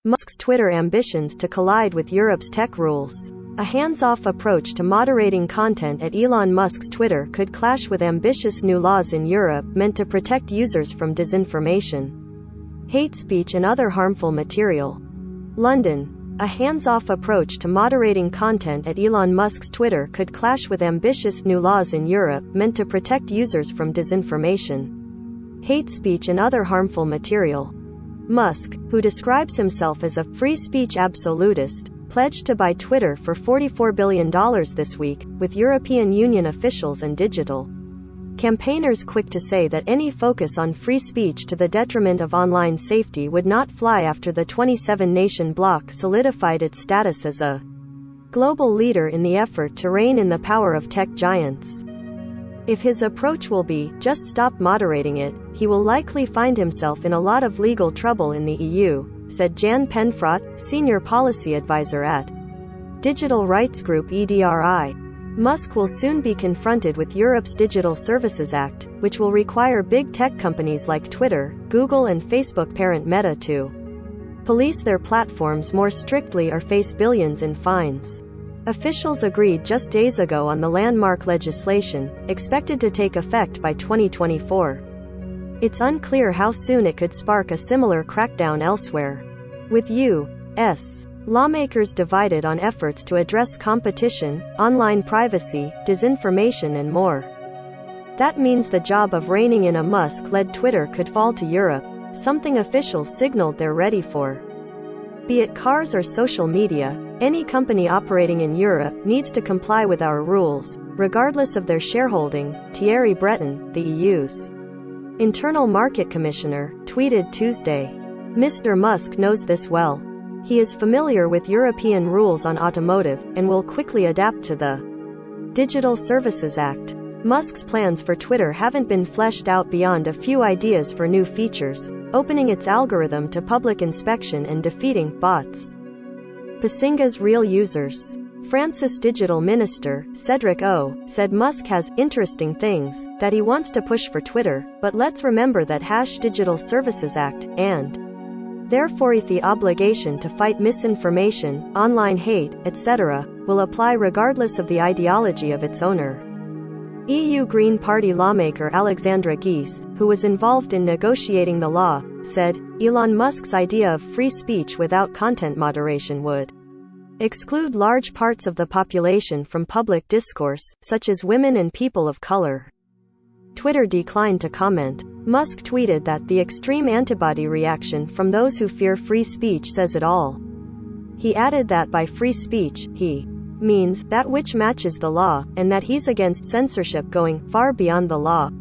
Musk's Twitter ambitions to collide with Europe's tech rules. A hands-off approach to moderating content at Elon Musk's Twitter could clash with ambitious new laws in Europe meant to protect users from disinformation, hate speech and other harmful material. London. A hands-off approach to moderating content at Elon Musk's Twitter could clash with ambitious new laws in Europe meant to protect users from disinformation, hate speech and other harmful material. Musk, who describes himself as a free speech absolutist, pledged to buy Twitter for $44 billion this week, with European Union officials and digital campaigners quick to say that any focus on free speech to the detriment of online safety would not fly after the 27-nation bloc solidified its status as a global leader in the effort to rein in the power of tech giants. If his approach will be, just stop moderating it, he will likely find himself in a lot of legal trouble in the EU, said Jan Penfrot, senior policy advisor at digital rights group EDRI. Musk will soon be confronted with Europe's Digital Services Act, which will require big tech companies like Twitter, Google and Facebook parent Meta to police their platforms more strictly or face billions in fines. Officials agreed just days ago on the landmark legislation, expected to take effect by 2024. It's unclear how soon it could spark a similar crackdown elsewhere, with U.S. lawmakers divided on efforts to address competition, online privacy, disinformation and more. That means the job of reining in a Musk-led Twitter could fall to Europe, something officials signaled they're ready for. Be it cars or social media, any company operating in Europe needs to comply with our rules, regardless of their shareholding, Thierry Breton, the EU's Internal Market Commissioner, tweeted Tuesday. Mr. Musk knows this well. He is familiar with European rules on automotive, and will quickly adapt to the Digital Services Act. Musk's plans for Twitter haven't been fleshed out beyond a few ideas for new features, opening its algorithm to public inspection and defeating bots. Pasinga's real users. France's digital minister, Cédric O, said Musk has interesting things that he wants to push for Twitter, but let's remember that Digital Services Act, and therefore the obligation to fight misinformation, online hate, etc., will apply regardless of the ideology of its owner. EU Green Party lawmaker Alexandra Geese, who was involved in negotiating the law, said, Elon Musk's idea of free speech without content moderation would exclude large parts of the population from public discourse, such as women and people of color. Twitter declined to comment. Musk tweeted that the extreme antibody reaction from those who fear free speech says it all. He added that by free speech, he means that which matches the law, and that he's against censorship going far beyond the law.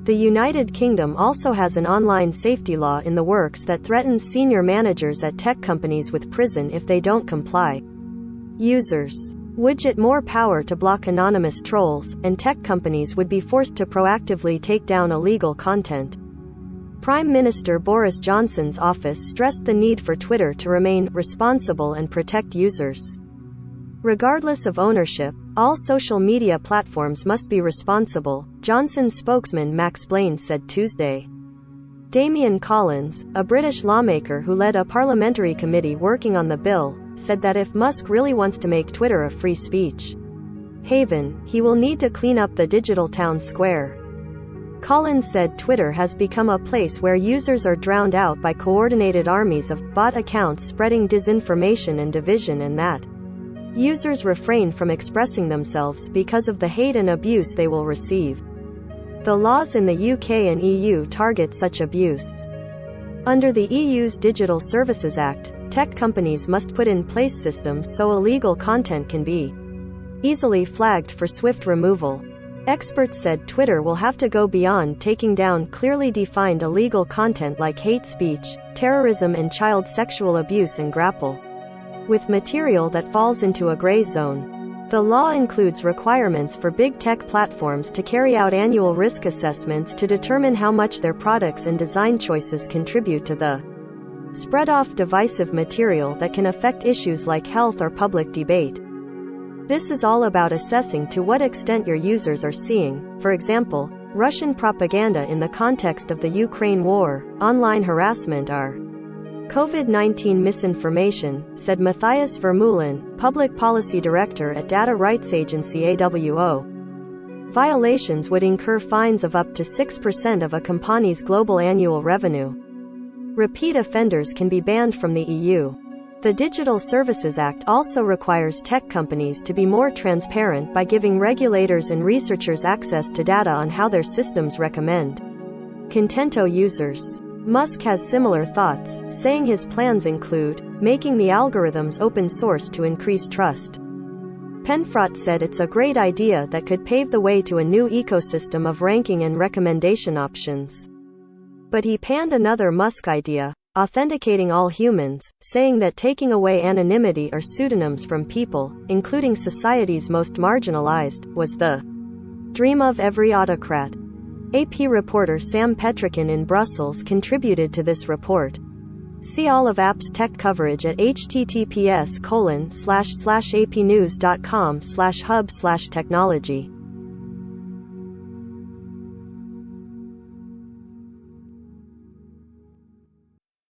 The United Kingdom also has an online safety law in the works that threatens senior managers at tech companies with prison if they don't comply. Users would get more power to block anonymous trolls, and tech companies would be forced to proactively take down illegal content. Prime Minister Boris Johnson's office stressed the need for Twitter to remain responsible and protect users. Regardless of ownership, all social media platforms must be responsible, Johnson's spokesman Max Blaine said Tuesday. Damian Collins, a British lawmaker who led a parliamentary committee working on the bill, said that if Musk really wants to make Twitter a free speech haven, he will need to clean up the digital town square. Collins said Twitter has become a place where users are drowned out by coordinated armies of bot accounts spreading disinformation and division, and that users refrain from expressing themselves because of the hate and abuse they will receive. The laws in the UK and EU target such abuse. Under the EU's Digital Services Act, tech companies must put in place systems so illegal content can be easily flagged for swift removal. Experts said Twitter will have to go beyond taking down clearly defined illegal content like hate speech, terrorism and child sexual abuse and grapple with material that falls into a gray zone. The law includes requirements for big tech platforms to carry out annual risk assessments to determine how much their products and design choices contribute to the spread of divisive material that can affect issues like health or public debate. This is all about assessing to what extent your users are seeing, for example, Russian propaganda in the context of the Ukraine war, online harassment or COVID-19 misinformation, said Matthias Vermeulen, Public Policy Director at data rights agency AWO. Violations would incur fines of up to 6% of a company's global annual revenue. Repeat offenders can be banned from the EU. The Digital Services Act also requires tech companies to be more transparent by giving regulators and researchers access to data on how their systems recommend Contento users. Musk has similar thoughts, saying his plans include making the algorithms open source to increase trust. Penfrot said it's a great idea that could pave the way to a new ecosystem of ranking and recommendation options. But he panned another Musk idea, authenticating all humans, saying that taking away anonymity or pseudonyms from people, including society's most marginalized, was the dream of every autocrat. AP reporter Sam Petrikin in Brussels contributed to this report. See all of AP's tech coverage at https://apnews.com/hub/technology.